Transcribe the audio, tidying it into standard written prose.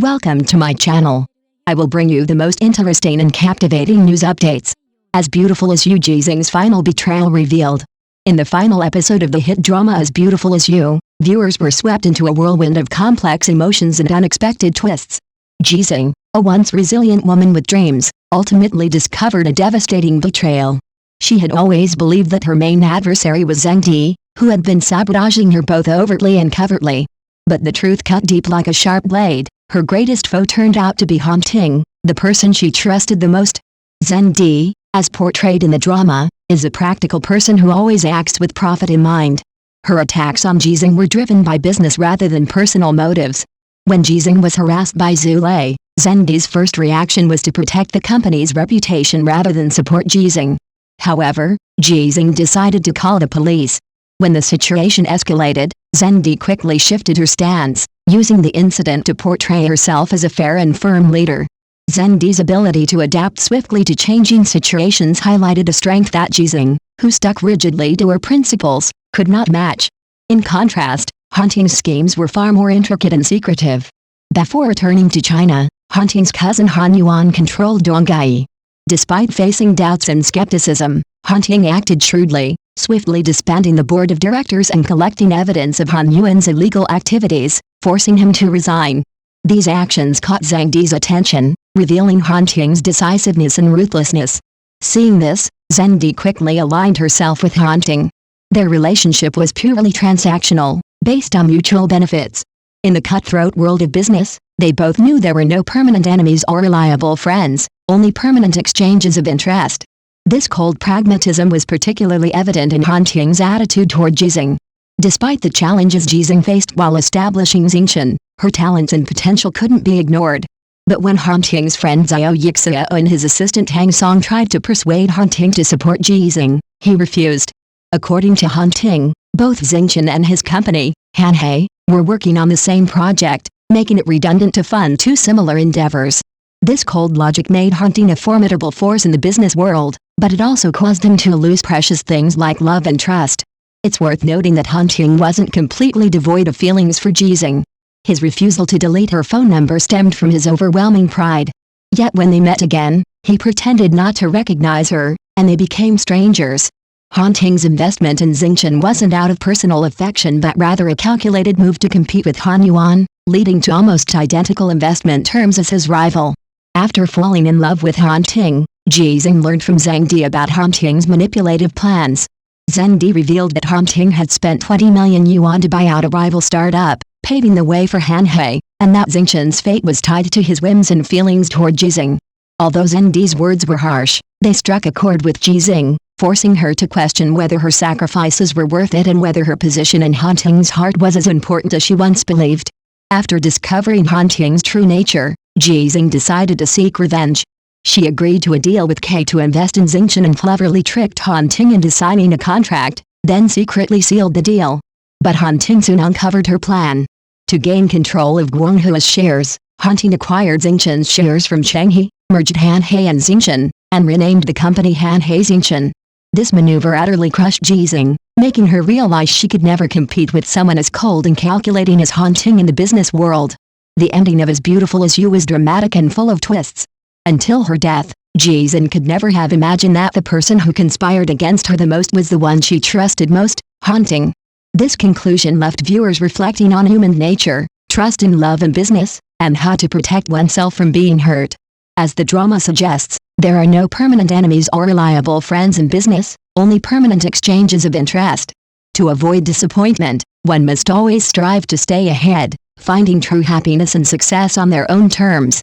Welcome to my channel. I will bring you the most interesting and captivating news updates. As Beautiful as You, Xing's final betrayal revealed. In the final episode of the hit drama As Beautiful as You, viewers were swept into a whirlwind of complex emotions and unexpected twists. Xing, a once resilient woman with dreams, ultimately discovered a devastating betrayal. She had always believed that her main adversary was Xing, who had been sabotaging her both overtly and covertly. But the truth cut deep like a sharp blade. Her greatest foe turned out to be Xing, the person she trusted the most. Xing, as portrayed in the drama, is a practical person who always acts with profit in mind. Her attacks on Xing were driven by business rather than personal motives. When Xing was harassed by Zule, Xing's first reaction was to protect the company's reputation rather than support Xing. However, Xing decided to call the police. When the situation escalated, Xing quickly shifted her stance, using the incident to portray herself as a fair and firm leader. Xing's ability to adapt swiftly to changing situations highlighted a strength that Xing, who stuck rigidly to her principles, could not match. In contrast, Xing's schemes were far more intricate and secretive. Before returning to China, Xing's cousin Han Yuan controlled Donghai. Despite facing doubts and skepticism, Xing acted shrewdly, swiftly disbanding the board of directors and collecting evidence of Han Yuan's illegal activities, forcing him to resign. These actions caught Xing's attention, revealing Xing's decisiveness and ruthlessness. Seeing this, Xing quickly aligned herself with Xing. Their relationship was purely transactional, based on mutual benefits. In the cutthroat world of business, they both knew there were no permanent enemies or reliable friends, only permanent exchanges of interest. This cold pragmatism was particularly evident in Xing's attitude toward Xing. Despite the challenges Xing faced while establishing Xingchen, her talents and potential couldn't be ignored. But when Xing's friend Xiao Yixia and his assistant Hang Song tried to persuade Xing to support Xing, he refused. According to Xing, both Xingchen and his company, Hanhe, were working on the same project, making it redundant to fund two similar endeavors. This cold logic made Xing a formidable force in the business world, but it also caused him to lose precious things like love and trust. It's worth noting that Xing wasn't completely devoid of feelings for Xing. His refusal to delete her phone number stemmed from his overwhelming pride. Yet when they met again, he pretended not to recognize her, and they became strangers. Xing's investment in Xingchen wasn't out of personal affection but rather a calculated move to compete with Han Yuan, leading to almost identical investment terms as his rival. After falling in love with Xing, Xing learned from Xing about Xing's manipulative plans. Xing revealed that Xing had spent 20 million yuan to buy out a rival startup, paving the way for Hanhe, and that Xingchen's fate was tied to his whims and feelings toward Xing. Although Xing's words were harsh, they struck a chord with Xing, forcing her to question whether her sacrifices were worth it and whether her position in Xing's heart was as important as she once believed. After discovering Xing's true nature, Xing decided to seek revenge. She agreed to a deal with K to invest in Xingchen and cleverly tricked Xing into signing a contract, then secretly sealed the deal. But Xing soon uncovered her plan. To gain control of Guanghua's shares, Xing acquired Xingchen's shares from Chenghe, merged Hanhe and Xingchen, and renamed the company Hanhe Xingchen. This maneuver utterly crushed Xing, making her realize she could never compete with someone as cold and calculating as Xing in the business world. The ending of As Beautiful as You was dramatic and full of twists. Until her death, Xing could never have imagined that the person who conspired against her the most was the one she trusted most, Xing. This conclusion left viewers reflecting on human nature, trust in love and business, and how to protect oneself from being hurt. As the drama suggests, there are no permanent enemies or reliable friends in business, only permanent exchanges of interest. To avoid disappointment, one must always strive to stay ahead, finding true happiness and success on their own terms.